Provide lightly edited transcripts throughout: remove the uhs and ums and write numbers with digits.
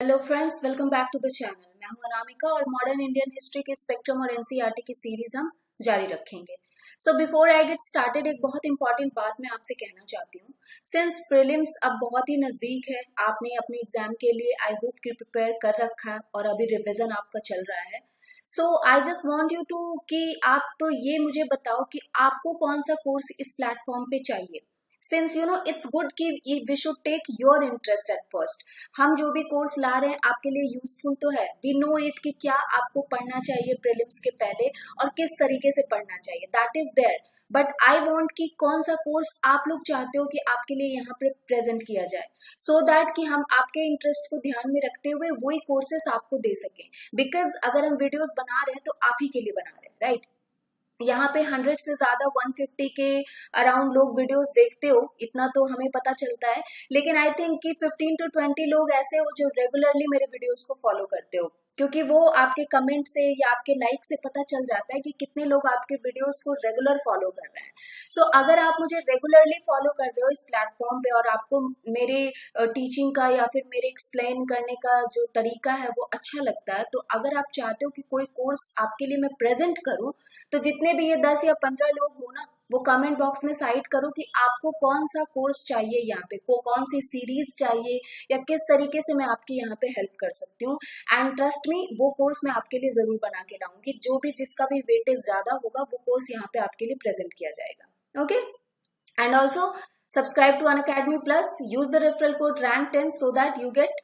Hello friends, welcome back to the channel. मैं हूं अनामिका और मॉडर्न इंडियन हिस्ट्री के स्पेक्ट्रम और एनसीईआरटी की सीरीज हम जारी रखेंगे। So before I get started, एक बहुत इंपॉर्टेंट बात मैं आपसे कहना चाहती हूँ। सिंस प्रीलिम्स अब बहुत ही नजदीक है, आपने अपने एग्जाम के लिए आई होप कि प्रिपेयर कर रखा है और अभी रिविजन आपका चल रहा है। So I just want you to कि आप ये मुझे बताओ कि आपको कौन सा कोर्स इस प्लेटफॉर्म पे चाहिए। Since you know it's good कि we should take your interest at first. हम जो भी कोर्स ला रहे हैं आपके लिए यूजफुल तो है, वी नो इट कि क्या आपको पढ़ना चाहिए प्रीलिम्स के पहले और किस तरीके से पढ़ना चाहिए, that is there. But I want कि कौन सा कोर्स आप लोग चाहते हो कि आपके लिए यहाँ पे प्रेजेंट किया जाए, सो दैट कि हम आपके इंटरेस्ट को ध्यान में रखते हुए वही कोर्सेस आपको दे सकें। बिकॉज अगर हम वीडियोस बना रहे हैं तो आप ही के लिए बना रहे हैं, राइट? यहाँ पे 100 से ज्यादा 150 के अराउंड लोग वीडियोस देखते हो, इतना तो हमें पता चलता है। लेकिन आई थिंक कि 15 to 20 लोग ऐसे हो जो रेगुलरली मेरे वीडियोस को फॉलो करते हो, क्योंकि वो आपके कमेंट से या आपके लाइक से पता चल जाता है कि कितने लोग आपके वीडियोस को रेगुलर फॉलो कर रहे हैं। सो अगर आप मुझे रेगुलरली फॉलो कर रहे हो इस प्लेटफॉर्म पे और आपको मेरे टीचिंग का या फिर मेरे एक्सप्लेन करने का जो तरीका है वो अच्छा लगता है, तो अगर आप चाहते हो कि कोई कोर्स आपके लिए मैं प्रेजेंट करूं, तो जितने भी ये 10 या 15 लोग हो ना, वो कमेंट बॉक्स में साइट करो कि आपको कौन सा कोर्स चाहिए, यहाँ पे कौन सी सीरीज चाहिए या किस तरीके से मैं आपकी यहाँ पे हेल्प कर सकती हूँ। एंड ट्रस्ट मी, वो कोर्स मैं आपके लिए जरूर बना के लाऊंगी। जो भी जिसका भी वेटेज ज्यादा होगा वो कोर्स यहाँ पे आपके लिए प्रेजेंट किया जाएगा। Okay, and also subscribe to Unacademy Plus, use the referral code rank10 so that you get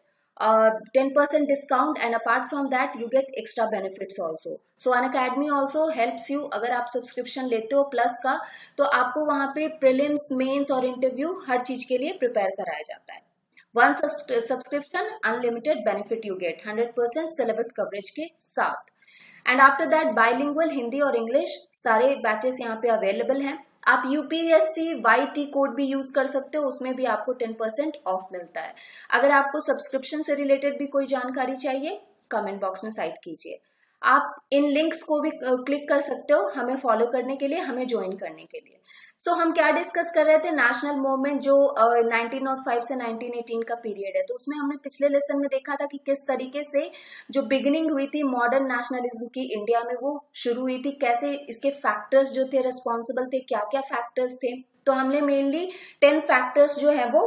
10% discount, and apart from that you get extra benefits also. So Unacademy also helps you, अगर आप subscription लेते हो plus का, तो आपको वहां पे prelims, mains और इंटरव्यू हर चीज के लिए प्रिपेयर कराया जाता है। One subscription unlimited benefit you get 100% syllabus coverage के साथ। And after that bilingual Hindi और इंग्लिश सारे बैचेस यहाँ पे अवेलेबल हैं। आप यूपीएससी वाईटी कोड भी यूज कर सकते हो, उसमें भी आपको 10% ऑफ मिलता है। अगर आपको सब्सक्रिप्शन से रिलेटेड भी कोई जानकारी चाहिए, कमेंट बॉक्स में साइट कीजिए। आप इन लिंक्स को भी क्लिक कर सकते हो हमें फॉलो करने के लिए, हमें ज्वाइन करने के लिए। सो हम क्या डिस्कस कर रहे थे, नेशनल मूवमेंट जो 1905 से 1918 का पीरियड है। तो उसमें हमने पिछले लेसन में देखा था कि किस तरीके से जो बिगिनिंग हुई थी मॉडर्न नेशनलिज्म की इंडिया में, वो शुरू हुई थी, कैसे इसके फैक्टर्स जो थे रेस्पॉन्सिबल थे, क्या क्या फैक्टर्स थे। तो हमने मेनली 10 फैक्टर्स जो है वो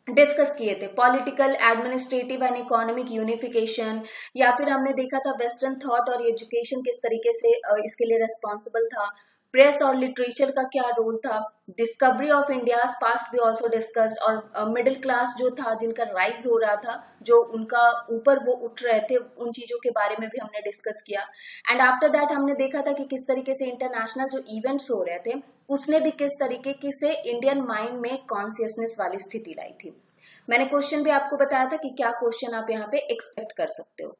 डिस्कस किए थे। Political, administrative and economic unification, या फिर हमने देखा था वेस्टर्न थॉट और एजुकेशन किस तरीके से इसके लिए रेस्पॉन्सिबल था। प्रेस और लिटरेचर का क्या रोल था। डिस्कवरी ऑफ इंडियाज पास्ट भी ऑल्सो डिस्कस्ड, और मिडिल क्लास जो था जिनका राइज हो रहा था, जो उनका ऊपर वो उठ रहे थे, उन चीजों के बारे में भी हमने डिस्कस किया। एंड आफ्टर दैट हमने देखा था कि किस तरीके से इंटरनेशनल जो इवेंट्स हो रहे थे उसने भी किस तरीके से इंडियन माइंड में कॉन्शियसनेस वाली स्थिति लाई थी। मैंने क्वेश्चन भी आपको बताया था कि क्या क्वेश्चन आप यहाँ पे एक्सपेक्ट कर सकते हो।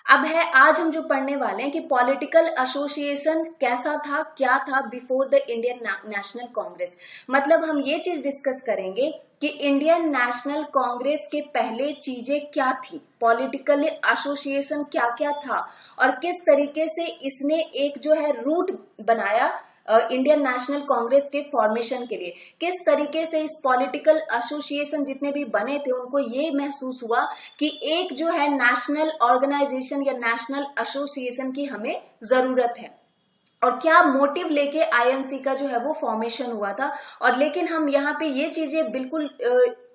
अब है आज हम जो पढ़ने वाले हैं कि पॉलिटिकल एसोसिएशन कैसा था, क्या था before the Indian National Congress. मतलब हम ये चीज डिस्कस करेंगे कि इंडियन नेशनल कांग्रेस के पहले चीजें क्या थी, पॉलिटिकल एसोसिएशन क्या क्या था, और किस तरीके से इसने एक जो है रूट बनाया इंडियन नेशनल कांग्रेस के फॉर्मेशन के लिए। किस तरीके से इस पॉलिटिकल एसोसिएशन जितने भी बने थे उनको ये महसूस हुआ कि एक जो है नेशनल ऑर्गेनाइजेशन या नेशनल एसोसिएशन की हमें जरूरत है, और क्या मोटिव लेके आईएनसी का जो है वो फॉर्मेशन हुआ था। और लेकिन हम यहाँ पे ये चीजें बिल्कुल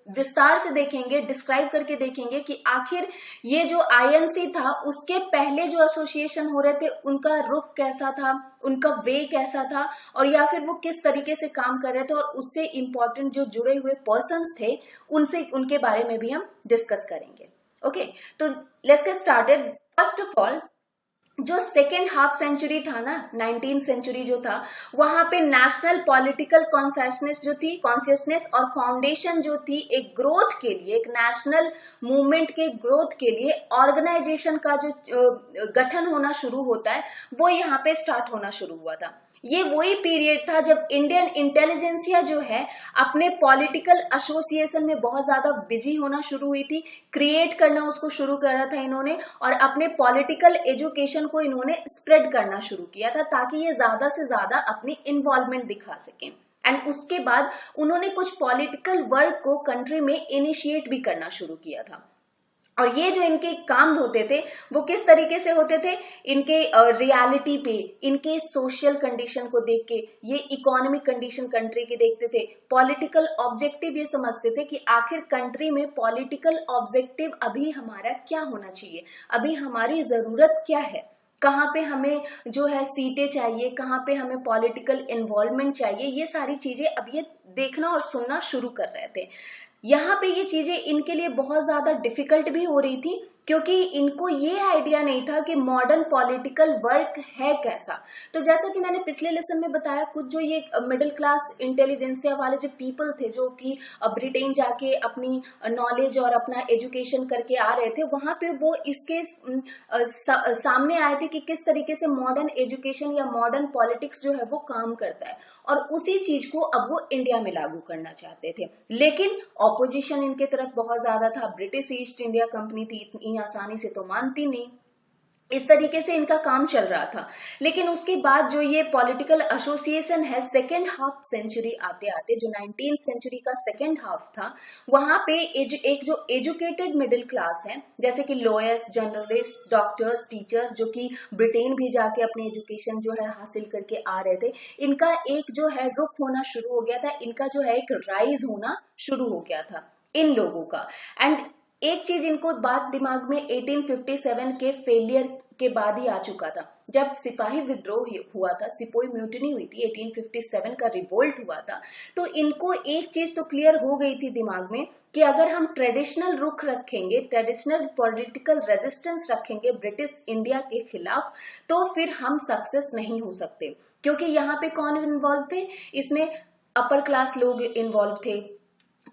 विस्तार से देखेंगे, डिस्क्राइब करके देखेंगे कि आखिर ये जो आईएनसी था उसके पहले जो एसोसिएशन हो रहे थे उनका रुख कैसा था, उनका वे कैसा था, और या फिर वो किस तरीके से काम कर रहे थे, और उससे इंपॉर्टेंट जो जुड़े हुए पर्सन्स थे उनसे उनके बारे में भी हम डिस्कस करेंगे। ओके, तो let's get started. First of all, जो सेकेंड हाफ सेंचुरी था ना, 19th सेंचुरी जो था, वहां पे नेशनल पॉलिटिकल कॉन्शियसनेस जो थी, कॉन्शियसनेस और फाउंडेशन जो थी एक ग्रोथ के लिए, एक नेशनल मूवमेंट के ग्रोथ के लिए ऑर्गेनाइजेशन का जो गठन होना शुरू होता है वो यहाँ पे स्टार्ट होना शुरू हुआ था। ये वही पीरियड था जब इंडियन इंटेलिजेंसिया जो है अपने पॉलिटिकल एसोसिएशन में बहुत ज्यादा बिजी होना शुरू हुई थी, क्रिएट करना उसको शुरू करा था इन्होंने, और अपने पॉलिटिकल एजुकेशन को इन्होंने स्प्रेड करना शुरू किया था ताकि ये ज्यादा से ज्यादा अपनी इन्वॉल्वमेंट दिखा सकें। एंड उसके बाद उन्होंने कुछ पॉलिटिकल वर्क को कंट्री में इनिशिएट भी करना शुरू किया था। और ये जो इनके काम होते थे वो किस तरीके से होते थे, इनके रियलिटी पे, इनके सोशल कंडीशन को देख के, ये इकोनॉमिक कंडीशन कंट्री की देखते थे, पॉलिटिकल ऑब्जेक्टिव ये समझते थे कि आखिर कंट्री में पॉलिटिकल ऑब्जेक्टिव अभी हमारा क्या होना चाहिए, अभी हमारी जरूरत क्या है, कहाँ पे हमें जो है सीटें चाहिए, कहाँ पे हमें पॉलिटिकल इन्वॉल्वमेंट चाहिए, ये सारी चीजें अब ये देखना और सुनना शुरू कर रहे थे। यहाँ पे ये चीजें इनके लिए बहुत ज्यादा डिफिकल्ट भी हो रही थी, क्योंकि इनको ये आइडिया नहीं था कि मॉडर्न पॉलिटिकल वर्क है कैसा। तो जैसा कि मैंने पिछले लेसन में बताया, कुछ जो ये मिडिल क्लास इंटेलिजेंसिया वाले जो पीपल थे, जो कि ब्रिटेन जाके अपनी नॉलेज और अपना एजुकेशन करके आ रहे थे, वहां पे वो इसके सामने आए थे कि किस तरीके से मॉडर्न एजुकेशन या मॉडर्न पॉलिटिक्स जो है वो काम करता है, और उसी चीज को अब वो इंडिया में लागू करना चाहते थे। लेकिन ऑपोजिशन इनके तरफ बहुत ज्यादा था, ब्रिटिश ईस्ट इंडिया कंपनी थी, इतनी आसानी से तो मानती नहीं, इस तरीके से इनका काम चल रहा था। लेकिन उसके बाद जो ये पॉलिटिकल एसोसिएशन है, सेकेंड हाफ सेंचुरी आते आते, जो 19th सेंचुरी का सेकेंड हाफ था, वहां पे एक जो एजुकेटेड मिडिल क्लास है, जैसे कि लॉयर्स, जर्नलिस्ट, डॉक्टर्स, टीचर्स, जो कि ब्रिटेन भी जाके अपनी एजुकेशन जो है हासिल करके आ रहे थे, इनका एक जो है रुख होना शुरू हो गया था, इनका जो है एक राइज होना शुरू हो गया था इन लोगों का। एंड एक चीज इनको बात दिमाग में 1857 के फेलियर के बाद ही आ चुका था, जब सिपाही विद्रोह हुआ था, सिपोई म्यूटिनी हुई थी, 1857 का रिवोल्ट हुआ था, तो इनको एक चीज तो क्लियर हो गई थी दिमाग में कि अगर हम ट्रेडिशनल रुख रखेंगे, ट्रेडिशनल पॉलिटिकल रेजिस्टेंस रखेंगे ब्रिटिश इंडिया के खिलाफ, तो फिर हम सक्सेस नहीं हो सकते। क्योंकि यहाँ पे कौन इन्वॉल्व थे, इसमें अपर क्लास लोग इन्वॉल्व थे।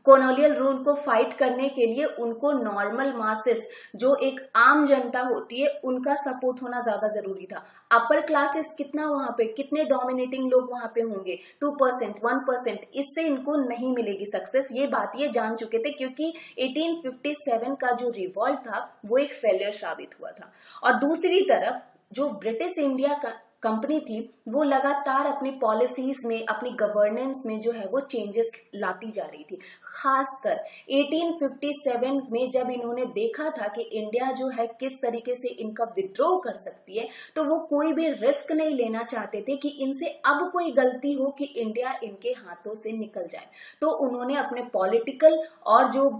कॉलोनियल रूल को फाइट करने के लिए उनको नॉर्मल मासेस, जो एक आम जनता होती है, उनका सपोर्ट होना ज्यादा जरूरी था। अपर क्लासेस कितना वहां पे, कितने डोमिनेटिंग लोग वहां पे होंगे, 2%, 1%, इससे इनको नहीं मिलेगी सक्सेस। ये बात ये जान चुके थे, क्योंकि 1857 का जो रिवॉल्ट था वो एक फेलियर साबित हुआ था। और दूसरी तरफ जो ब्रिटिश इंडिया का कंपनी थी, वो लगातार अपनी पॉलिसीज में, अपनी गवर्नेंस में जो है वो चेंजेस लाती जा रही थी। खासकर 1857 में जब इन्होंने देखा था कि इंडिया जो है किस तरीके से इनका विद्रोह कर सकती है, तो वो कोई भी रिस्क नहीं लेना चाहते थे कि इनसे अब कोई गलती हो कि इंडिया इनके हाथों से निकल जाए। तो उन्होंने अपने पॉलिटिकल और जो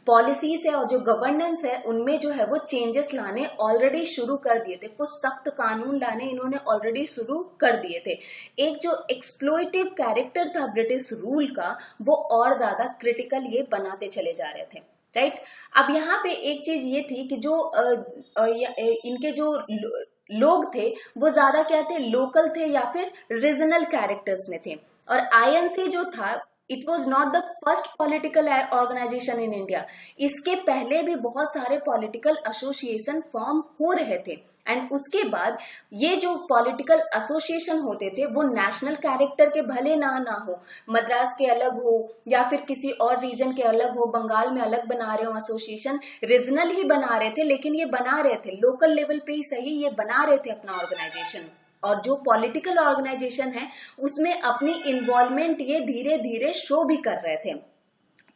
पॉलिसीज है और जो गवर्नेंस है, उनमें जो है वो चेंजेस लाने ऑलरेडी शुरू कर दिए थे। कुछ सख्त कानून लाने इन्होंने ऑलरेडी शुरू कर दिए थे। एक जो एक्सप्लॉइटिव कैरेक्टर था ब्रिटिश रूल का, वो और ज्यादा क्रिटिकल ये बनाते चले जा रहे थे, राइट। अब यहाँ पे एक चीज ये थी कि जो इनके जो लोग थे वो ज्यादा क्या थे, लोकल थे या फिर रीजनल कैरेक्टर्स में थे। और आईएनसी जो था, it was not the first political organisation in India. इसके पहले भी बहुत सारे पॉलिटिकल एसोसिएशन फॉर्म हो रहे थे, एंड उसके बाद ये जो पॉलिटिकल एसोसिएशन होते थे वो नेशनल कैरेक्टर के भले ना हो, मद्रास के अलग हो या फिर किसी और रीजन के अलग हो, बंगाल में अलग बना रहे हो एसोसिएशन, रीजनल ही बना रहे थे, लेकिन ये बना रहे थे लोकल लेवल पे ही सही, ये बना रहे थे अपना ऑर्गेनाइजेशन। और जो पॉलिटिकल ऑर्गेनाइजेशन है उसमें अपनी इन्वॉल्वमेंट ये धीरे धीरे शो भी कर रहे थे।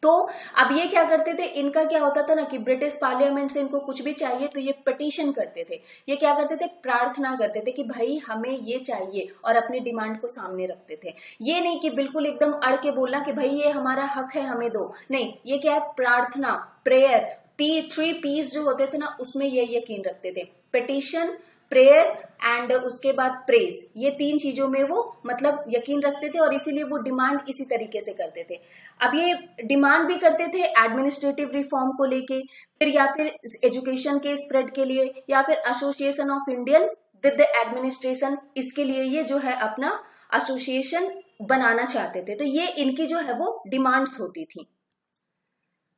तो अब ये क्या करते थे, इनका क्या होता था ना कि ब्रिटिश पार्लियामेंट से इनको कुछ भी चाहिए तो ये पिटीशन करते थे, ये क्या करते थे, प्रार्थना करते थे कि भाई हमें ये चाहिए, और अपनी डिमांड को सामने रखते थे। ये नहीं कि बिल्कुल एकदम अड़ के बोलना कि भाई ये हमारा हक है हमें दो, नहीं, ये क्या है, प्रार्थना, प्रेयर, 3 P's जो होते थे ना, उसमें ये यकीन रखते थे। पिटीशन, प्रेयर एंड उसके बाद प्रेज, ये 3 चीजों में वो मतलब यकीन रखते थे, और इसीलिए वो डिमांड इसी तरीके से करते थे। अब ये डिमांड भी करते थे एडमिनिस्ट्रेटिव रिफॉर्म को लेके, फिर या फिर एजुकेशन के स्प्रेड के लिए, या फिर association of Indian with the administration, इसके लिए ये जो है अपना एसोसिएशन बनाना चाहते थे। तो ये इनकी जो है वो डिमांड्स होती थी।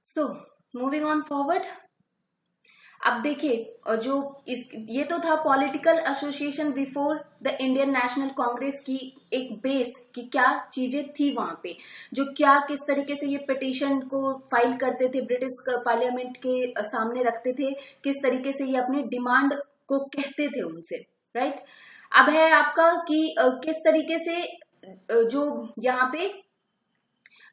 सो मूविंग ऑन फॉरवर्ड, अब देखिए जो ये तो था political association before the Indian National Congress की एक बेस कि क्या चीजें थी वहां पे, जो क्या किस तरीके से ये पिटीशन को फाइल करते थे, ब्रिटिश पार्लियामेंट के सामने रखते थे, किस तरीके से ये अपनी डिमांड को कहते थे उनसे, राइट। अब है आपका कि किस तरीके से जो यहाँ पे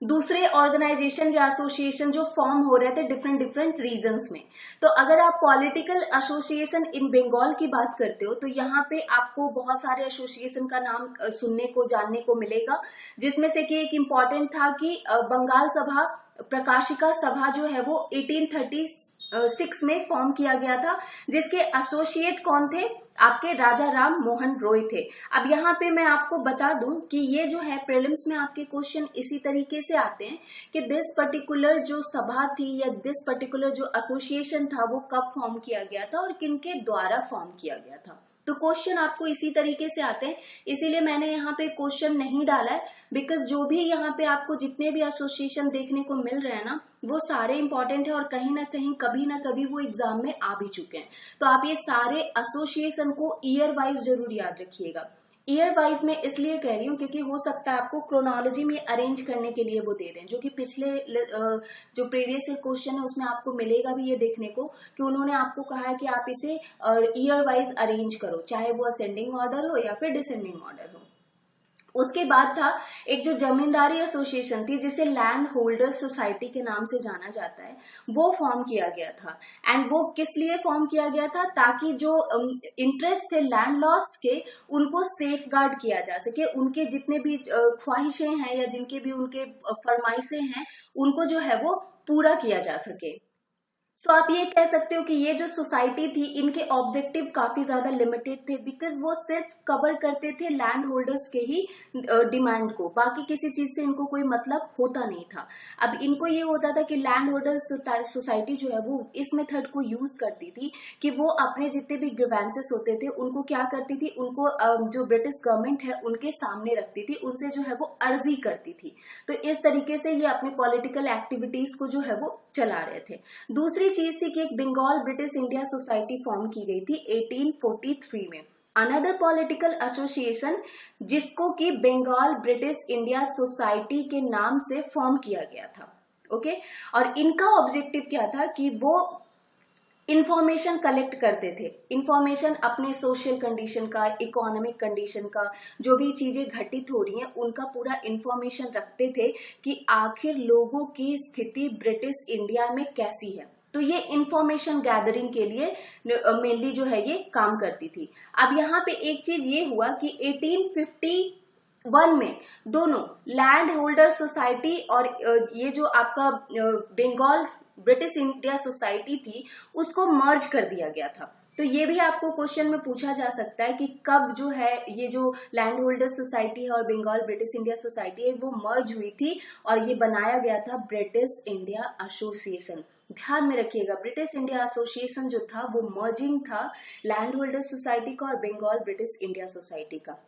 दूसरे ऑर्गेनाइजेशन या एसोसिएशन जो फॉर्म हो रहे थे डिफरेंट डिफरेंट रीजन्स में। तो अगर आप पॉलिटिकल एसोसिएशन इन बंगाल की बात करते हो तो यहाँ पे आपको बहुत सारे एसोसिएशन का नाम सुनने को जानने को मिलेगा, जिसमें से कि एक इम्पॉर्टेंट था कि बंगाल सभा प्रकाशिका सभा जो है वो 1836 में फॉर्म किया गया था, जिसके एसोसिएट कौन थे, आपके राजा राम मोहन रॉय थे। अब यहाँ पे मैं आपको बता दूं कि ये जो है प्रीलिम्स में आपके क्वेश्चन इसी तरीके से आते हैं कि दिस पर्टिकुलर जो सभा थी या दिस पर्टिकुलर जो एसोसिएशन था वो कब फॉर्म किया गया था और किनके द्वारा फॉर्म किया गया था। तो क्वेश्चन आपको इसी तरीके से आते हैं, इसीलिए मैंने यहाँ पे क्वेश्चन नहीं डाला है, बिकॉज जो भी यहाँ पे आपको जितने भी एसोसिएशन देखने को मिल रहे हैं ना वो सारे इंपॉर्टेंट है और कहीं ना कहीं कभी ना कभी वो एग्जाम में आ भी चुके हैं। तो आप ये सारे एसोसिएशन को ईयर वाइज जरूर याद रखिएगा। ईयर वाइज में इसलिए कह रही हूँ क्योंकि हो सकता है आपको क्रोनोलॉजी में अरेंज करने के लिए वो दे दें, जो कि पिछले जो प्रीवियस क्वेश्चन है उसमें आपको मिलेगा भी ये देखने को कि उन्होंने आपको कहा है कि आप इसे ईयर वाइज अरेंज करो, चाहे वो असेंडिंग ऑर्डर हो या फिर डिसेंडिंग ऑर्डर हो। उसके बाद था एक जो जमींदारी एसोसिएशन थी जिसे लैंड होल्डर्स सोसाइटी के नाम से जाना जाता है, वो फॉर्म किया गया था। एंड वो किस लिए फॉर्म किया गया था, ताकि जो इंटरेस्ट थे लैंड लॉर्ड्स के उनको सेफ गार्ड किया जा सके, उनके जितने भी ख्वाहिशें हैं या जिनके भी उनके फरमाइशें हैं उनको जो है वो पूरा किया जा सके। सो आप ये कह सकते हो कि ये जो सोसाइटी थी इनके ऑब्जेक्टिव काफी ज्यादा लिमिटेड थे, बिकॉज वो सिर्फ कवर करते थे लैंड होल्डर्स के ही डिमांड को, बाकी किसी चीज से इनको कोई मतलब होता नहीं था। अब इनको ये होता था कि लैंड होल्डर्स सोसाइटी जो है वो इस मेथड को यूज करती थी कि वो अपने जितने भी ग्रीवेंसेस होते थे उनको क्या करती थी, उनको जो ब्रिटिश गवर्नमेंट है उनके सामने रखती थी, उनसे जो है वो अर्जी करती थी। तो इस तरीके से ये अपनी पॉलिटिकल एक्टिविटीज को जो है वो चला रहे थे। दूसरी चीज थी कि एक Bengal British India Society form की गई थी 1843 में, अनदर पॉलिटिकल एसोसिएशन जिसको कि बंगाल ब्रिटिश इंडिया सोसाइटी के नाम से फॉर्म किया गया था। ओके, और इनका ऑब्जेक्टिव क्या था कि वो इंफॉर्मेशन कलेक्ट करते थे, इंफॉर्मेशन अपने सोशल कंडीशन का, इकोनॉमिक कंडीशन का, जो भी चीजें घटित हो रही हैं उनका पूरा इंफॉर्मेशन रखते थे कि आखिर लोगों की स्थिति ब्रिटिश इंडिया में कैसी है। तो ये इंफॉर्मेशन गैदरिंग के लिए मेनली जो है ये काम करती थी। अब यहाँ पे एक चीज ये हुआ कि 1851 में दोनों लैंड होल्डर सोसाइटी और ये जो आपका बंगाल ब्रिटिश इंडिया सोसाइटी थी उसको मर्ज कर दिया गया था। तो ये भी आपको क्वेश्चन में पूछा जा सकता है कि कब जो है ये जो लैंड होल्डर सोसाइटी है और बंगाल ब्रिटिश इंडिया सोसाइटी है वो मर्ज हुई थी और ये बनाया गया था ब्रिटिश इंडिया एसोसिएशन। ध्यान में रखिएगा, ब्रिटिश इंडिया एसोसिएशन जो था वो मर्जिंग था लैंड होल्डर सोसाइटी का और बंगाल ब्रिटिश इंडिया सोसाइटी का।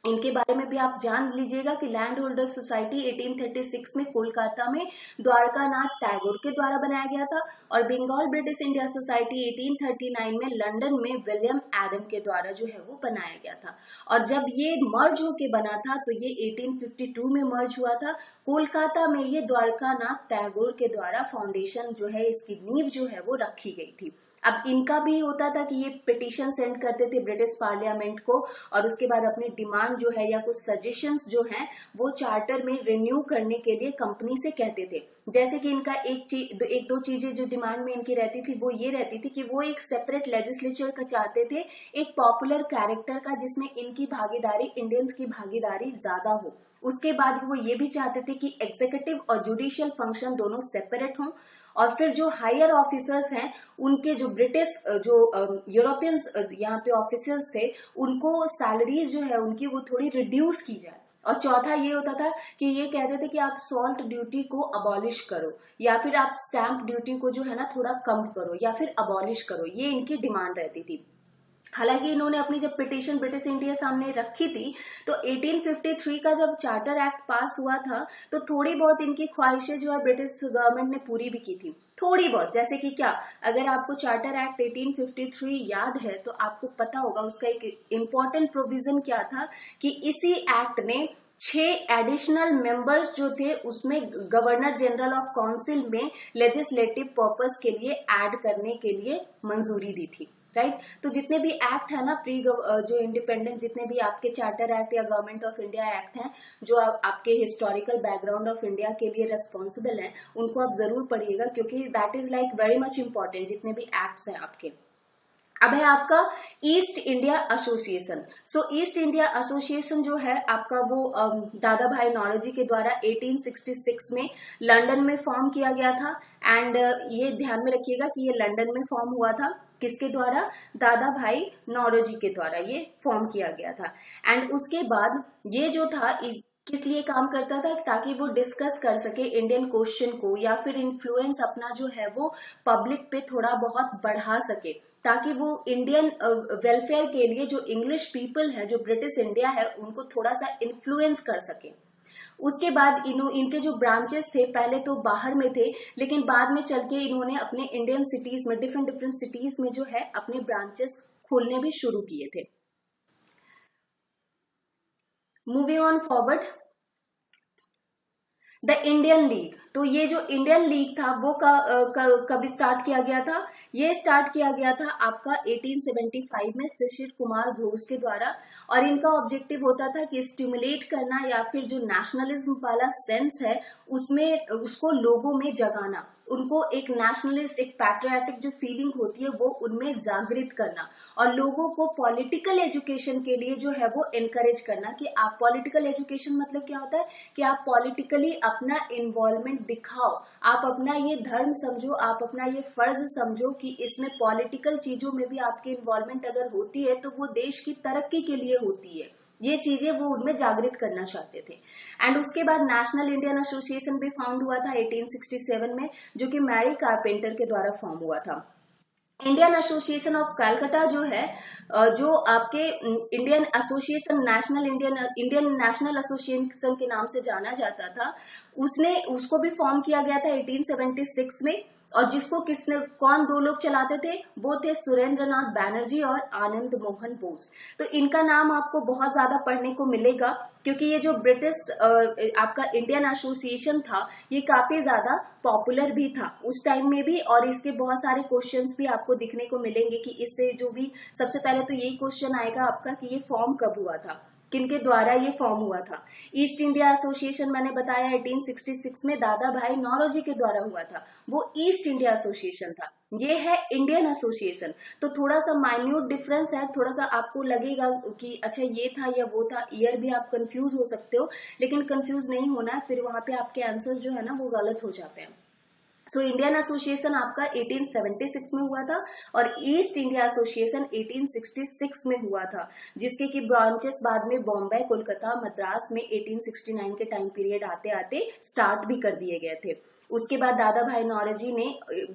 इनके बारे में भी आप जान लीजिएगा कि लैंड होल्डर सोसाइटी 1836 में कोलकाता में द्वारका नाथ टैगोर के द्वारा बनाया गया था और बंगाल ब्रिटिश इंडिया सोसाइटी 1839 में लंदन में विलियम एडम के द्वारा जो है वो बनाया गया था। और जब ये मर्ज होके बना था तो ये 1852 में मर्ज हुआ था। कोलकाता में ये द्वारका नाथ टैगोर के द्वारा फाउंडेशन जो है, इसकी नींव जो है वो रखी गई थी। अब इनका भी होता था कि ये पिटीशन सेंड करते थे ब्रिटिश पार्लियामेंट को और उसके बाद अपनी डिमांड जो है या कुछ सजेशंस जो हैं वो चार्टर में रिन्यू करने के लिए कंपनी से कहते थे। जैसे कि इनका एक दो चीजें जो डिमांड में इनकी रहती थी वो ये रहती थी कि वो एक सेपरेट लेजिस्लेचर का चाहते थे, एक पॉपुलर कैरेक्टर का जिसमें इनकी भागीदारी, इंडियंस की भागीदारी ज्यादा हो। उसके बाद वो ये भी चाहते थे कि एग्जीक्यूटिव और जुडिशियल फंक्शन दोनों सेपरेट हों और फिर जो हायर ऑफिसर्स हैं उनके जो ब्रिटिश जो यूरोपियंस यहाँ पे ऑफिसर्स थे उनको सैलरीज जो है उनकी वो थोड़ी रिड्यूस की जाए। और चौथा ये होता था कि ये कहते थे कि आप सॉल्ट ड्यूटी को अबॉलिश करो या फिर आप स्टैंप ड्यूटी को जो है ना थोड़ा कम करो या फिर अबॉलिश करो, ये इनकी डिमांड रहती थी। हालांकि इन्होंने अपनी जब पिटीशन ब्रिटिश इंडिया सामने रखी थी तो 1853 का जब चार्टर एक्ट पास हुआ था तो थोड़ी बहुत इनकी ख्वाहिशें जो है ब्रिटिश गवर्नमेंट ने पूरी भी की थी, थोड़ी बहुत। जैसे कि क्या, अगर आपको चार्टर एक्ट 1853 याद है तो आपको पता होगा उसका एक इम्पॉर्टेंट प्रोविजन क्या था कि इसी एक्ट ने 6 एडिशनल मेंबर्स जो थे उसमें गवर्नर जनरल ऑफ काउंसिल में लेजिस्लेटिव पर्पस के लिए ऐड करने के लिए मंजूरी दी थी, राइट। तो जितने भी एक्ट है ना जो इंडिपेंडेंस, जितने भी आपके चार्टर एक्ट या गवर्नमेंट ऑफ इंडिया एक्ट हैं जो आपके हिस्टोरिकल बैकग्राउंड ऑफ इंडिया के लिए रेस्पॉन्सिबल हैं, उनको आप जरूर पढ़िएगा क्योंकि that is like very much important, जितने भी एक्ट्स हैं आपके। अब है आपका ईस्ट इंडिया एसोसिएशन। सो ईस्ट इंडिया एसोसिएशन जो है आपका वो दादा भाई नौरोजी के द्वारा 1866 में लंदन में फॉर्म किया गया था। एंड ये ध्यान में रखिएगा कि ये लंदन में फॉर्म हुआ था, किसके द्वारा? दादा भाई नौरोजी के द्वारा ये फॉर्म किया गया था। एंड उसके बाद ये जो था किस लिए काम करता था? ताकि वो डिस्कस कर सके इंडियन क्वेश्चन को, या फिर इन्फ्लुएंस अपना जो है वो पब्लिक पे थोड़ा बहुत बढ़ा सके, ताकि वो इंडियन वेलफेयर के लिए जो इंग्लिश पीपल है, जो ब्रिटिश इंडिया है, उनको थोड़ा सा इन्फ्लुएंस कर सके। उसके बाद इनके जो ब्रांचेस थे पहले तो बाहर में थे, लेकिन बाद में चल के इन्होंने अपने इंडियन सिटीज में, डिफरेंट डिफरेंट सिटीज में जो है अपने ब्रांचेस खोलने भी शुरू किए थे। Moving on forward, the Indian league. तो ये जो इंडियन लीग था वो कब स्टार्ट किया गया था? ये स्टार्ट किया गया था आपका 1875 में शिशिर कुमार घोष के द्वारा, और इनका ऑब्जेक्टिव होता था कि स्टिमुलेट करना, या फिर जो नेशनलिज्म वाला सेंस है उसमें उसको लोगों में जगाना, उनको एक नेशनलिस्ट, एक पैट्रियाटिक जो फीलिंग होती है वो उनमें जागृत करना, और लोगों को पॉलिटिकल एजुकेशन के लिए जो है वो एनकरेज करना कि आप पॉलिटिकल एजुकेशन मतलब क्या होता है कि आप पॉलिटिकली अपना इन्वॉल्वमेंट दिखाओ, आप अपना ये धर्म समझो, आप अपना ये फर्ज समझो कि इसमें पॉलिटिकल चीजों में भी आपकी इन्वॉल्वमेंट अगर होती है तो वो देश की तरक्की के लिए होती है। ये चीजें वो उनमें जागृत करना चाहते थे। एंड उसके बाद नेशनल इंडियन एसोसिएशन भी फाउंड हुआ था 1867 में, जो कि मैरी कारपेंटर के द्वारा फॉर्म हुआ था। इंडियन एसोसिएशन ऑफ कलकत्ता जो है, जो आपके Indian association Indian national association के नाम से जाना जाता था, उसको भी फॉर्म किया गया था 1876 में। और जिसको कौन 2 लोग चलाते थे? वो थे सुरेंद्रनाथ बैनर्जी और आनंद मोहन बोस। तो इनका नाम आपको बहुत ज्यादा पढ़ने को मिलेगा, क्योंकि ये जो ब्रिटिश आपका इंडियन एसोसिएशन था ये काफी ज्यादा पॉपुलर भी था उस टाइम में भी, और इसके बहुत सारे क्वेश्चंस भी आपको दिखने को मिलेंगे कि इससे जो भी सबसे पहले तो यही क्वेश्चन आएगा आपका कि ये फॉर्म कब हुआ था, किनके द्वारा ये फॉर्म हुआ था। ईस्ट इंडिया एसोसिएशन मैंने बताया 1866 में दादा भाई नौरोजी के द्वारा हुआ था, वो ईस्ट इंडिया एसोसिएशन था। ये है इंडियन एसोसिएशन। तो थोड़ा सा माइन्यूट डिफरेंस है, थोड़ा सा आपको लगेगा कि अच्छा ये था या वो था, ईयर भी आप कंफ्यूज हो सकते हो, लेकिन कंफ्यूज नहीं होना है, फिर वहां पे आपके आंसर जो है ना वो गलत हो जाते हैं। सो इंडियन एसोसिएशन आपका 1876 में हुआ था, और ईस्ट इंडिया एसोसिएशन 1866 में हुआ था, जिसके की ब्रांचेस बाद में बॉम्बे, कोलकाता, मद्रास में 1869 के टाइम पीरियड आते आते स्टार्ट भी कर दिए गए थे। उसके बाद दादा भाई नौरोजी ने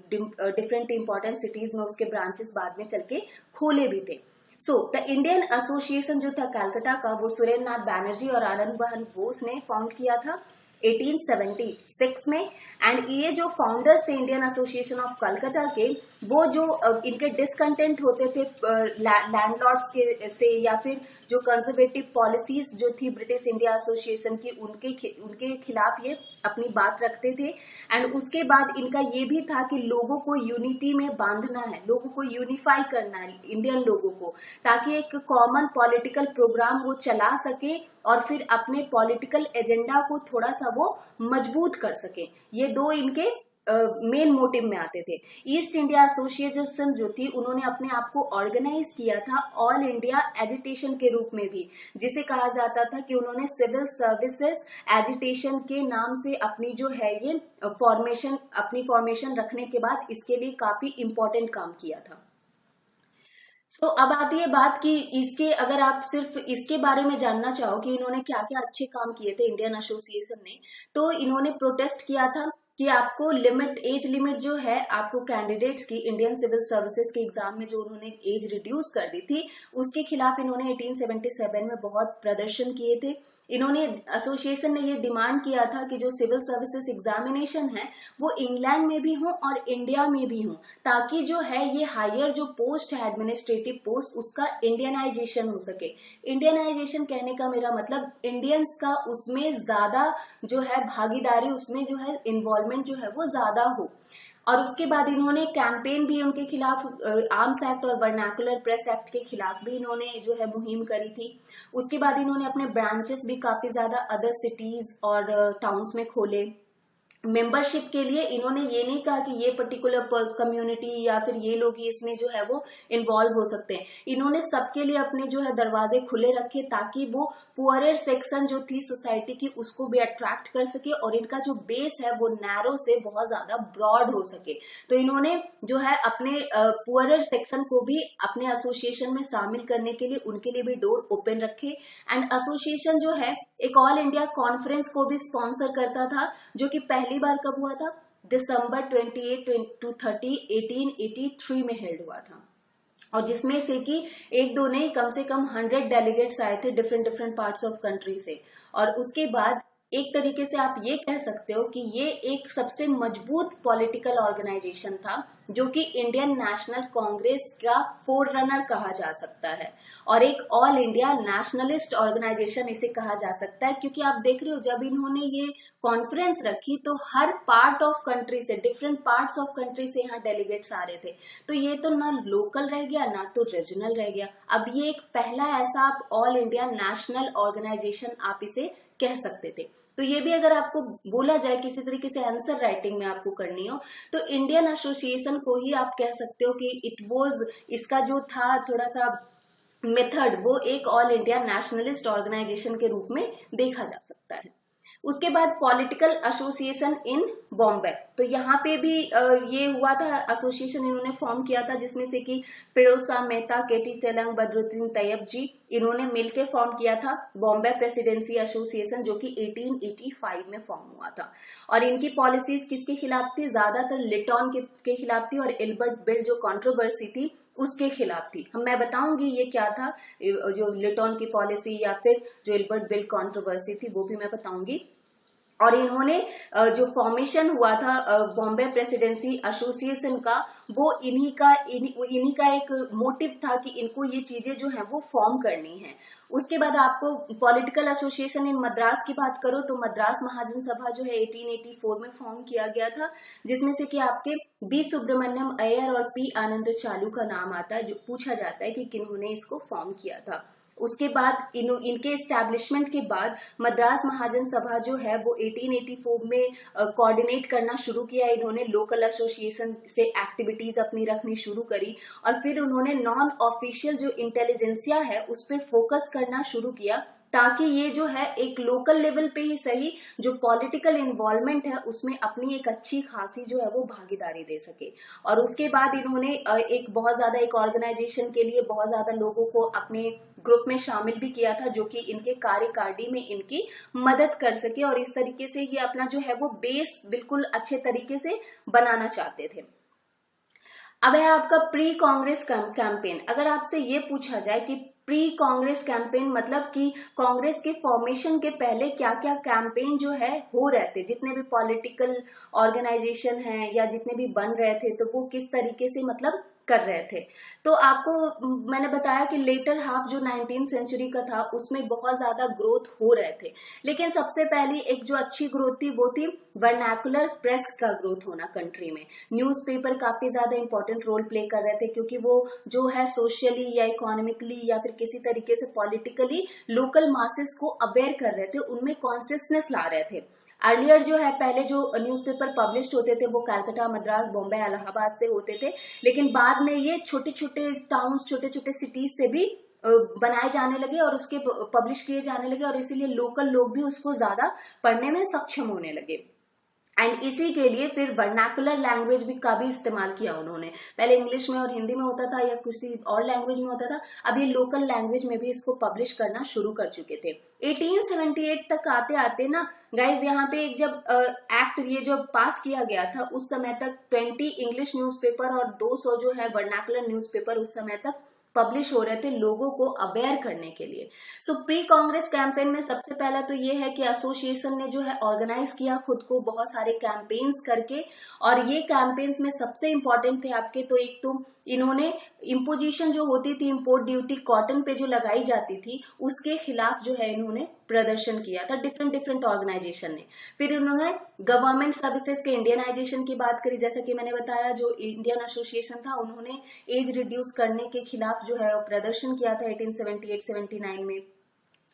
डिफरेंट इंपॉर्टेंट सिटीज में उसके ब्रांचेस बाद में चल के खोले भी थे। सो द इंडियन एसोसिएशन जो था कलकत्ता का, वो सुरेंद्रनाथ बैनर्जी और आनंद मोहन बोस ने फाउंड किया था 1876 में। एंड ये जो फाउंडर्स थे इंडियन एसोसिएशन ऑफ कलकत्ता के, वो जो इनके डिसकंटेंट होते थे लैंडलॉर्ड्स के से, या फिर जो कंजर्वेटिव पॉलिसीज जो थी ब्रिटिश इंडिया एसोसिएशन की, उनके खिलाफ ये अपनी बात रखते थे। एंड उसके बाद इनका ये भी था कि लोगों को यूनिटी में बांधना है, लोगों को यूनिफाई करना है इंडियन लोगों को, ताकि एक कॉमन पॉलिटिकल प्रोग्राम वो चला सके और फिर अपने पॉलिटिकल एजेंडा को थोड़ा सा वो मजबूत कर सके। ये 2 इनके मेन मोटिव में आते थे। ईस्ट इंडिया एसोसिएशन जो थी, उन्होंने अपने आप को ऑर्गेनाइज किया था ऑल इंडिया एजिटेशन के रूप में भी, जिसे कहा जाता था कि उन्होंने सिविल सर्विसेज एजिटेशन के नाम से अपनी जो है ये फॉर्मेशन रखने के बाद इसके लिए काफी इंपॉर्टेंट काम किया था। सो अब आती है बात कि इसके, अगर आप सिर्फ इसके बारे में जानना चाहो कि इन्होंने क्या क्या अच्छे काम किए थे इंडियन एसोसिएशन ने, तो इन्होंने प्रोटेस्ट किया था कि आपको लिमिट, एज लिमिट जो है आपको कैंडिडेट्स की इंडियन सिविल सर्विसेज के एग्जाम में जो उन्होंने एज रिड्यूस कर दी थी, उसके खिलाफ इन्होंने 1877 में बहुत प्रदर्शन किए थे। इन्होंने, एसोसिएशन ने ये डिमांड किया था कि जो सिविल सर्विसेज एग्जामिनेशन है वो इंग्लैंड में भी हो और इंडिया में भी हो, ताकि जो है ये हायर जो पोस्ट है, एडमिनिस्ट्रेटिव पोस्ट, उसका इंडियनाइजेशन हो सके। इंडियनाइजेशन कहने का मेरा मतलब इंडियंस का उसमें ज्यादा जो है भागीदारी, उसमें जो है इन्वॉल्वमेंट जो है वो ज्यादा हो। और उसके बाद इन्होंने कैंपेन भी उनके खिलाफ, आर्म्स एक्ट और वर्नाकुलर प्रेस एक्ट के खिलाफ भी इन्होंने जो है मुहिम करी थी। उसके बाद इन्होंने अपने ब्रांचेस भी काफी ज्यादा अदर सिटीज और टाउन्स में खोले। मेंबरशिप के लिए इन्होंने ये नहीं कहा कि ये पर्टिकुलर कम्युनिटी या फिर ये लोग ही इसमें जो है वो इन्वॉल्व हो सकते हैं। इन्होंने सबके लिए अपने जो है दरवाजे खुले रखे, ताकि वो पुअरर सेक्शन जो थी सोसाइटी की उसको भी अट्रैक्ट कर सके और इनका जो बेस है वो नैरो से बहुत ज्यादा ब्रॉड हो सके। तो इन्होंने जो है अपने पुअरर सेक्शन को भी अपने एसोसिएशन में शामिल करने के लिए उनके लिए भी डोर ओपन रखे। एंड एसोसिएशन जो है एक ऑल इंडिया कॉन्फ्रेंस को भी स्पॉन्सर करता था, जो कि पहली बार कब हुआ था? दिसंबर 28 टू 30 1883 में हेल्ड हुआ था, और जिसमें से कि एक दो नहीं, कम से कम 100 डेलीगेट्स आए थे different different parts of country से। और उसके बाद एक तरीके से आप ये कह सकते हो कि ये एक सबसे मजबूत पॉलिटिकल ऑर्गेनाइजेशन था, जो कि इंडियन नेशनल कांग्रेस का फोररनर कहा जा सकता है, और एक ऑल इंडिया नेशनलिस्ट ऑर्गेनाइजेशन इसे कहा जा सकता है। क्योंकि आप देख रहे हो जब इन्होंने ये कॉन्फ्रेंस रखी तो हर पार्ट ऑफ कंट्री से, डिफरेंट पार्ट्स ऑफ कंट्री से यहाँ डेलीगेट्स आ रहे थे। तो ये तो ना लोकल रह गया ना तो रीजनल रह गया। अब ये एक पहला ऐसा आप ऑल इंडिया नेशनल ऑर्गेनाइजेशन आप इसे कह सकते थे। तो ये भी अगर आपको बोला जाए किसी तरीके से आंसर राइटिंग में आपको करनी हो, तो इंडियन एसोसिएशन को ही आप कह सकते हो कि इट वाज, इसका जो था थोड़ा सा मेथड, वो एक ऑल इंडिया नेशनलिस्ट ऑर्गेनाइजेशन के रूप में देखा जा सकता है। उसके बाद पॉलिटिकल एसोसिएशन इन बॉम्बे, तो यहाँ पे भी ये हुआ था, एसोसिएशन इन्होंने फॉर्म किया था, जिसमें से कि फिरोज शाह मेहता, केटी तेलंग, बदरुद्दीन तैयब जी, इन्होंने मिलकर फॉर्म किया था बॉम्बे प्रेसिडेंसी एसोसिएशन, जो कि 1885 में फॉर्म हुआ था। और इनकी पॉलिसीज किसके खिलाफ थी? ज्यादातर लिटॉन के खिलाफ थी, और एल्बर्ट बिल जो कंट्रोवर्सी थी उसके खिलाफ थी। मैं बताऊंगी ये क्या था, जो लिटॉन की पॉलिसी या फिर जो एल्बर्ट बिल कंट्रोवर्सी थी वो भी मैं बताऊंगी। और इन्होंने जो फॉर्मेशन हुआ था बॉम्बे प्रेसिडेंसी एसोसिएशन का, वो इन्हीं का एक मोटिव था कि इनको ये चीजें जो है वो फॉर्म करनी है। उसके बाद आपको पॉलिटिकल एसोसिएशन इन मद्रास की बात करो तो मद्रास महाजन सभा जो है 1884 में फॉर्म किया गया था, जिसमें से कि आपके बी सुब्रमण्यम अय्यर और पी आनंद चालू का नाम आता है, जो पूछा जाता है कि किन्होंने इसको फॉर्म किया था। उसके बाद इनके एस्टैब्लिशमेंट के बाद मद्रास महाजन सभा जो है वो 1884 में कोऑर्डिनेट करना शुरू किया। इन्होंने लोकल एसोसिएशन से एक्टिविटीज अपनी रखनी शुरू करी, और फिर उन्होंने नॉन ऑफिशियल जो इंटेलिजेंसिया है उस पर फोकस करना शुरू किया, ताकि ये जो है एक लोकल लेवल पे ही सही, जो पॉलिटिकल इन्वॉल्वमेंट है उसमें अपनी एक अच्छी खासी जो है वो भागीदारी दे सके। और उसके बाद इन्होंने एक बहुत ज्यादा, एक ऑर्गेनाइजेशन के लिए बहुत ज्यादा लोगों को अपने ग्रुप में शामिल भी किया था, जो कि इनके कार्यकारिणी में इनकी मदद कर सके, और इस तरीके से ये अपना जो है वो बेस बिल्कुल अच्छे तरीके से बनाना चाहते थे। अब है आपका प्री कांग्रेस कैंपेन। अगर आपसे ये पूछा जाए कि प्री कांग्रेस कैंपेन मतलब कि कांग्रेस के फॉर्मेशन के पहले क्या क्या कैंपेन जो है हो रहे थे, जितने भी पॉलिटिकल ऑर्गेनाइजेशन हैं या जितने भी बन रहे थे, तो वो किस तरीके से मतलब कर रहे थे। तो आपको मैंने बताया कि लेटर हाफ जो 19th सेंचुरी का था उसमें बहुत ज्यादा ग्रोथ हो रहे थे, लेकिन सबसे पहली एक जो अच्छी ग्रोथ थी वो थी वर्नाकुलर प्रेस का ग्रोथ होना कंट्री में। न्यूज़पेपर काफी ज्यादा इंपॉर्टेंट रोल प्ले कर रहे थे, क्योंकि वो जो है सोशली या इकोनॉमिकली या फिर किसी तरीके से पॉलिटिकली लोकल मासेस को अवेयर कर रहे थे, उनमें कॉन्शियसनेस ला रहे थे। अर्लियर जो है पहले जो न्यूज़पेपर पब्लिश होते थे वो कलकत्ता, मद्रास, बॉम्बे, इलाहाबाद से होते थे, लेकिन बाद में ये छोटे छोटे टाउन्स, छोटे छोटे सिटीज से भी बनाए जाने लगे और उसके पब्लिश किए जाने लगे, और इसीलिए लोकल लोग भी उसको ज्यादा पढ़ने में सक्षम होने लगे। एंड इसी के लिए फिर वर्नाकुलर लैंग्वेज भी का भी इस्तेमाल किया उन्होंने। पहले इंग्लिश में और हिंदी में होता था या किसी और लैंग्वेज में होता था, अब ये लोकल लैंग्वेज में भी इसको पब्लिश करना शुरू कर चुके थे। 1878 तक आते आते ना गाइज, यहाँ पे एक जब एक्ट ये जो पास किया गया था, उस समय तक 20 इंग्लिश न्यूज़पेपर और 200 जो है वर्नाकुलर न्यूज़पेपर उस समय तक पब्लिश हो रहे थे लोगों को अवेयर करने के लिए। सो प्री कांग्रेस कैंपेन में सबसे पहला तो ये है कि एसोसिएशन ने जो है ऑर्गेनाइज किया खुद को बहुत सारे कैंपेन्स करके, और ये कैंपेन्स में सबसे इंपॉर्टेंट थे आपके, तो एक तो इन्होंने इम्पोजिशन जो होती थी, इम्पोर्ट ड्यूटी कॉटन पे जो लगाई जाती थी, उसके खिलाफ जो है इन्होंने प्रदर्शन किया था डिफरेंट डिफरेंट ऑर्गेनाइजेशन ने। फिर इन्होंने गवर्नमेंट सर्विसेज के इंडियनाइजेशन की बात करी, जैसा कि मैंने बताया जो इंडियन एसोसिएशन था उन्होंने एज रिड्यूस करने के खिलाफ जो है प्रदर्शन किया था 1878-79 में।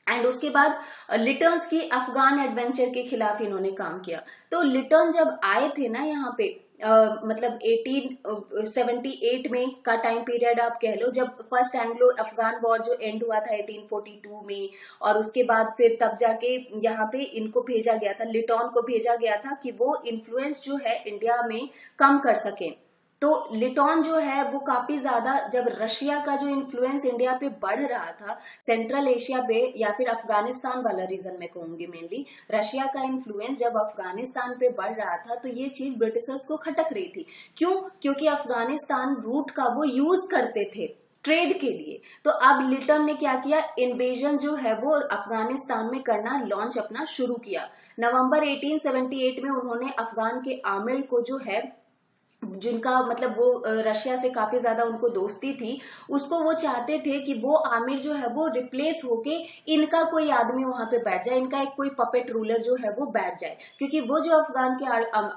एंड उसके बाद लिटर्न्स की अफगान एडवेंचर के खिलाफ इन्होंने काम किया। तो लिटर्न जब आए थे ना यहाँ पे मतलब 1878 में का टाइम पीरियड आप कह लो, जब फर्स्ट एंग्लो अफगान वॉर जो एंड हुआ था 1842 में, और उसके बाद फिर तब जाके यहाँ पे इनको भेजा गया था, लिटॉन को भेजा गया था कि वो इन्फ्लुएंस जो है इंडिया में कम कर सके। तो लिटॉन जो है वो काफी ज्यादा, जब रशिया का जो इन्फ्लुएंस इंडिया पे बढ़ रहा था सेंट्रल एशिया पे, या फिर अफगानिस्तान वाला रीजन में कहूंगी मेनली, रशिया का इन्फ्लुएंस जब अफगानिस्तान पे बढ़ रहा था तो ये चीज ब्रिटिशर्स को खटक रही थी। क्यों? क्योंकि अफगानिस्तान रूट का वो यूज करते थे ट्रेड के लिए। तो अब लिटन ने क्या किया, इन्वेजन जो है वो अफगानिस्तान में करना लॉन्च अपना शुरू किया। नवंबर 1878 में उन्होंने अफगान के आमिर को जो है, जिनका मतलब वो रशिया से काफी ज्यादा उनको दोस्ती थी, उसको वो चाहते थे कि वो आमिर जो है वो रिप्लेस होके इनका कोई आदमी वहां पे बैठ जाए, इनका एक कोई पपेट रूलर जो है वो बैठ जाए, क्योंकि वो जो अफगान के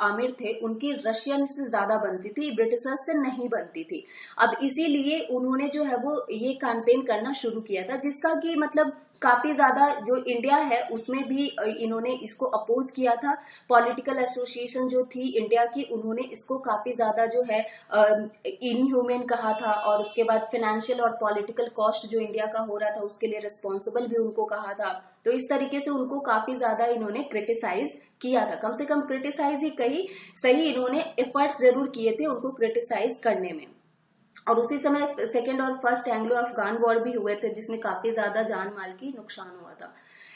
आमिर थे उनकी रशियन से ज्यादा बनती थी, ब्रिटिशर्स से नहीं बनती थी। अब इसीलिए उन्होंने जो है वो ये कैंपेन करना शुरू किया था, जिसका कि मतलब काफी ज्यादा जो इंडिया है उसमें भी इन्होंने इसको अपोज किया था। पॉलिटिकल एसोसिएशन जो थी इंडिया की, उन्होंने इसको काफी ज्यादा जो है इनह्यूमन कहा था, और उसके बाद फाइनेंशियल और पॉलिटिकल कॉस्ट जो इंडिया का हो रहा था उसके लिए रिस्पॉन्सिबल भी उनको कहा था। तो इस तरीके से उनको काफी ज्यादा इन्होंने क्रिटिसाइज किया था, कम से कम क्रिटिसाइज ही कही सही, इन्होंने एफर्ट्स जरूर किए थे उनको क्रिटिसाइज करने में। और उसी समय सेकेंड और फर्स्ट एंग्लो अफगान वॉर भी हुए थे, जिसमें काफी ज्यादा जान माल की नुकसान हुआ था।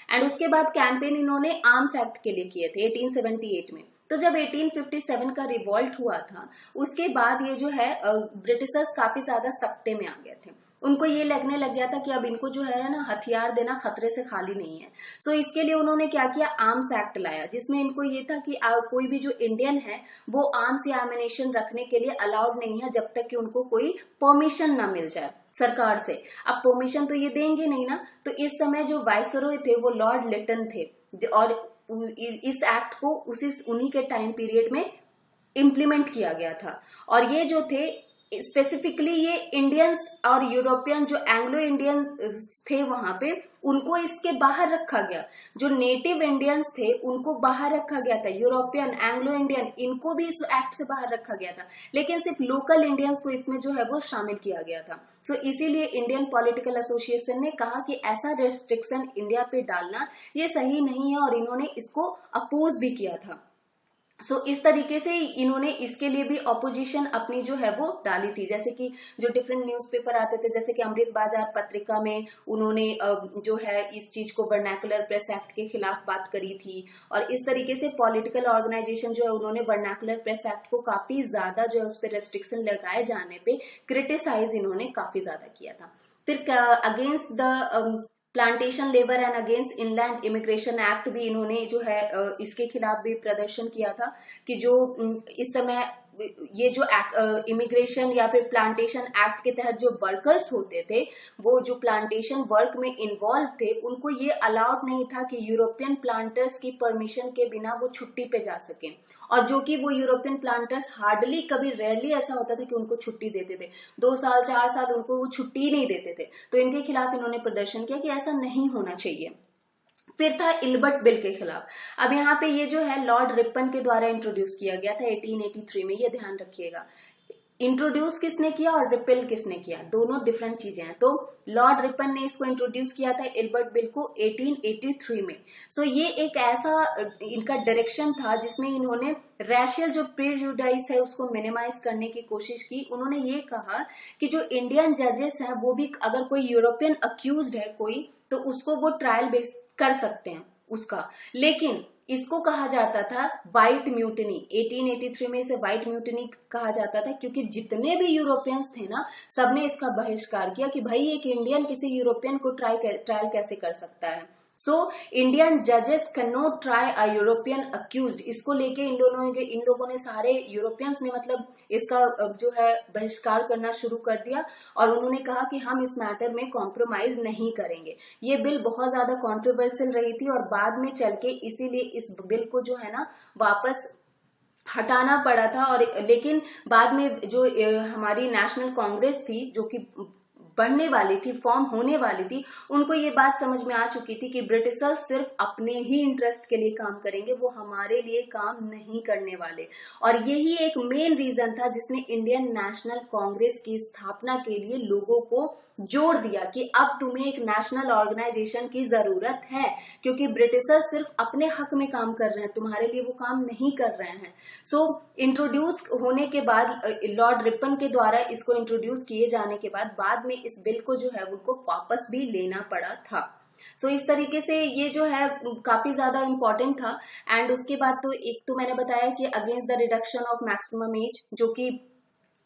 एंड उसके बाद कैंपेन इन्होंने आर्म्स एक्ट के लिए किए थे 1878 में। तो जब 1857 का रिवॉल्ट हुआ था उसके बाद ये जो है ब्रिटिशर्स काफी ज्यादा सत्ते में आ गए थे। उनको ये लगने लग गया था कि अब इनको जो है ना हथियार देना खतरे से खाली नहीं है। सो इसके लिए उन्होंने क्या किया, आर्म्स एक्ट लाया, जिसमें इनको ये था कि कोई भी जो इंडियन है वो आर्म्स या एमिनेशन रखने के लिए अलाउड नहीं है जब तक कि उनको कोई परमिशन ना मिल जाए सरकार से। अब परमिशन तो ये देंगे नहीं ना, तो इस समय जो वाइसरॉय थे वो लॉर्ड लिटन थे, और इस एक्ट को उन्हीं के टाइम पीरियड में इम्प्लीमेंट किया गया था। और ये जो थे स्पेसिफिकली ये इंडियंस और यूरोपियन जो एंग्लो इंडियन थे वहां पे, उनको इसके बाहर रखा गया। जो नेटिव इंडियंस थे उनको बाहर रखा गया था, यूरोपियन एंग्लो इंडियन इनको भी इस एक्ट से बाहर रखा गया था, लेकिन सिर्फ लोकल इंडियंस को इसमें जो है वो शामिल किया गया था। सो इसीलिए इंडियन पॉलिटिकल एसोसिएशन ने कहा कि ऐसा रेस्ट्रिक्शन इंडिया पे डालना ये सही नहीं है, और इन्होंने इसको अपोज भी किया था। सो इस तरीके से इन्होंने इसके लिए भी ऑपोजिशन अपनी जो है वो डाली थी, जैसे कि जो डिफरेंट न्यूज़पेपर आते थे, जैसे कि अमृत बाजार पत्रिका में उन्होंने जो है इस चीज को वर्नाकुलर प्रेस एक्ट के खिलाफ बात करी थी। और इस तरीके से पॉलिटिकल ऑर्गेनाइजेशन जो है उन्होंने वर्नाकुलर प्रेस एक्ट को काफी ज्यादा जो है उस पर रेस्ट्रिक्शन लगाए जाने पे क्रिटिसाइज इन्होंने काफी ज्यादा किया था। फिर against the plantation labour and against inland immigration act भी इन्होंने जो है इसके खिलाफ भी प्रदर्शन किया था, कि जो इस समय ये जो इमिग्रेशन या फिर प्लांटेशन एक्ट के तहत जो वर्कर्स होते थे वो जो प्लांटेशन वर्क में इन्वॉल्व थे उनको ये अलाउड नहीं था कि यूरोपियन प्लांटर्स की परमिशन के बिना वो छुट्टी पे जा सके। और जो कि वो यूरोपियन प्लांटर्स हार्डली कभी रेयरली ऐसा होता था कि उनको छुट्टी देते थे, 2 साल 4 साल उनको वो छुट्टी ही नहीं देते थे। तो इनके खिलाफ इन्होंने प्रदर्शन किया कि ऐसा नहीं होना चाहिए। फिर था इल्बर्ट बिल के खिलाफ। अब यहाँ पे ये जो है लॉर्ड रिपन के द्वारा इंट्रोड्यूस किया गया था 1883 में, ये ध्यान रखिएगा। इंट्रोड्यूस किसने किया और रिपेल किसने किया, दोनों डिफरेंट चीजें हैं। तो लॉर्ड रिपन ने इसको इंट्रोड्यूस किया था एल्बर्ट बिल को 1883 में। सो ये एक ऐसा इनका डायरेक्शन था जिसमें इन्होंने रैशियल जो प्रेजुडाइस है उसको मिनिमाइज करने की कोशिश की। उन्होंने ये कहा कि जो इंडियन जजेस हैं वो भी अगर कोई यूरोपियन अक्यूज्ड है कोई, तो उसको वो ट्रायल बेस कर सकते हैं उसका, लेकिन इसको कहा जाता था व्हाइट म्यूटनी। 1883 में इसे व्हाइट म्यूटनी कहा जाता था क्योंकि जितने भी यूरोपियंस थे ना, सबने इसका बहिष्कार किया कि भाई एक इंडियन किसी यूरोपियन को ट्रायल कैसे कर सकता है। सो इंडियन जजेस can not try a European accused. इसको लेके इन लोगों ने सारे यूरोपियंस ने मतलब इसका जो है बहिष्कार करना शुरू कर दिया और उन्होंने कहा कि हम इस मैटर में कॉम्प्रोमाइज नहीं करेंगे। ये बिल बहुत ज्यादा कॉन्ट्रोवर्शियल रही थी और बाद में चल के इसीलिए इस बिल को जो है ना वापस हटाना पड़ा था। और लेकिन बाद में जो हमारी नेशनल कांग्रेस थी जो कि बढ़ने वाली थी, फॉर्म होने वाली थी, उनको ये बात समझ में आ चुकी थी कि ब्रिटिशर्स सिर्फ अपने ही इंटरेस्ट के लिए काम करेंगे, वो हमारे लिए काम नहीं करने वाले। और यही एक मेन रीजन था जिसने इंडियन नेशनल कांग्रेस की स्थापना के लिए लोगों को जोड़ दिया कि अब तुम्हें एक नेशनल ऑर्गेनाइजेशन की जरूरत है, क्योंकि ब्रिटिशर्स सिर्फ अपने हक में काम कर रहे हैं, तुम्हारे लिए वो काम नहीं कर रहे हैं। सो इंट्रोड्यूस होने के बाद लॉर्ड रिपन के द्वारा इसको इंट्रोड्यूस किए जाने के बाद में इस बिल को जो है उनको वापस भी लेना पड़ा था। सो इस तरीके से ये जो है काफी ज्यादा इंपॉर्टेंट था। एंड उसके बाद तो एक तो मैंने बताया कि against the reduction of maximum age, जो कि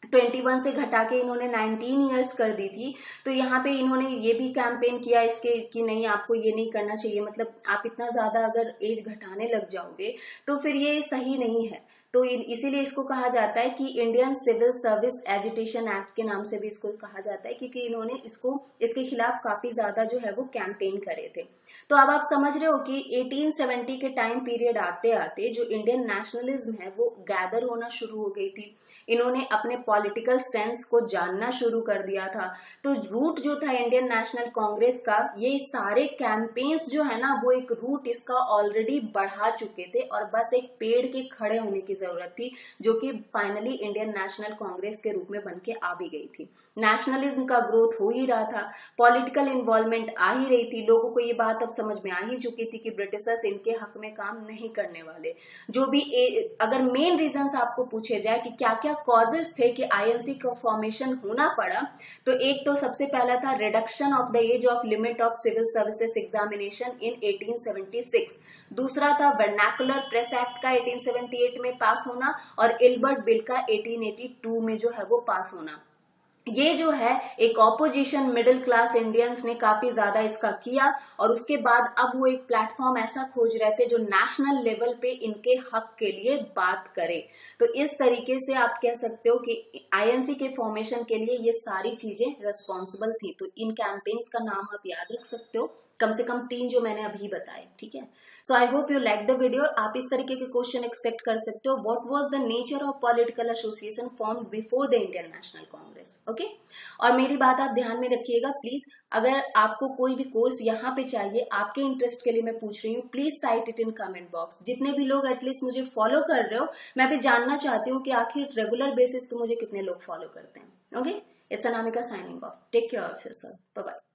21 से घटा के इन्होंने 19 ईयर्स कर दी थी। तो यहाँ पे इन्होंने ये भी कैंपेन किया इसके कि नहीं, आपको ये नहीं करना चाहिए, मतलब आप इतना ज्यादा अगर एज घटाने लग जाओगे तो फिर ये सही नहीं है। तो इसीलिए इसको कहा जाता है कि Indian Civil Service Agitation Act के नाम से भी इसको कहा जाता है, क्योंकि इन्होंने इसके खिलाफ काफी ज्यादा जो है वो कैंपेन करे थे। तो अब आप समझ रहे हो कि 1870 के टाइम पीरियड आते आते जो इंडियन नेशनलिज्म है वो गैदर होना शुरू हो गई थी। इन्होंने अपने पॉलिटिकल सेंस को जानना शुरू कर दिया था। तो रूट जो था इंडियन नेशनल कांग्रेस का, ये सारे कैंपेन्स जो है ना वो एक रूट इसका ऑलरेडी बढ़ा चुके थे और बस एक पेड़ के खड़े होने की जरूरत थी, जो कि फाइनली इंडियन नेशनल कांग्रेस के रूप में बन के आ भी गई थी। नेशनलिज्म का ग्रोथ हो ही रहा था, पॉलिटिकल इन्वॉल्वमेंट आ ही रही थी, लोगों को ये बात अब समझ में आ ही चुकी थी कि ब्रिटिशर्स इनके हक में काम नहीं करने वाले। जो भी अगर मेन रीजंस आपको पूछे जाए कि क्या क्या कॉजेस थे कि आईएनसी का फॉर्मेशन होना पड़ा, तो एक तो सबसे पहला था reduction of the age of limit of civil services examination in 1876। दूसरा था वर्नाकुलर प्रेस एक्ट का 1878 में पास होना और एल्बर्ट बिल का 1882 में जो है वो पास होना। ये जो है एक ऑपोजिशन मिडिल क्लास इंडियंस ने काफी ज्यादा इसका किया और उसके बाद अब वो एक प्लेटफॉर्म ऐसा खोज रहे थे जो नेशनल लेवल पे इनके हक के लिए बात करे। तो इस तरीके से आप कह सकते हो कि आईएनसी के फॉर्मेशन के लिए ये सारी चीजें रिस्पॉन्सिबल थी। तो इन कैंपेन्स का नाम आप याद रख सकते हो, कम से कम 3 जो मैंने अभी बताए, ठीक है। So I hope you like the video. आप इस तरीके के क्वेश्चन एक्सपेक्ट कर सकते हो। What was the nature of political association formed before the Indian National Congress, okay. और मेरी बात आप ध्यान में रखिएगा प्लीज, अगर आपको कोई भी कोर्स यहाँ पे चाहिए, आपके इंटरेस्ट के लिए मैं पूछ रही हूँ, please site it in comment box. जितने भी लोग एटलीस्ट मुझे फॉलो कर रहे हो, मैं भी जानना चाहती हूँ कि आखिर रेगुलर बेसिस पे मुझे कितने लोग फॉलो करते हैं, okay. It's Anamika signing off. Take care of yourself, bye bye.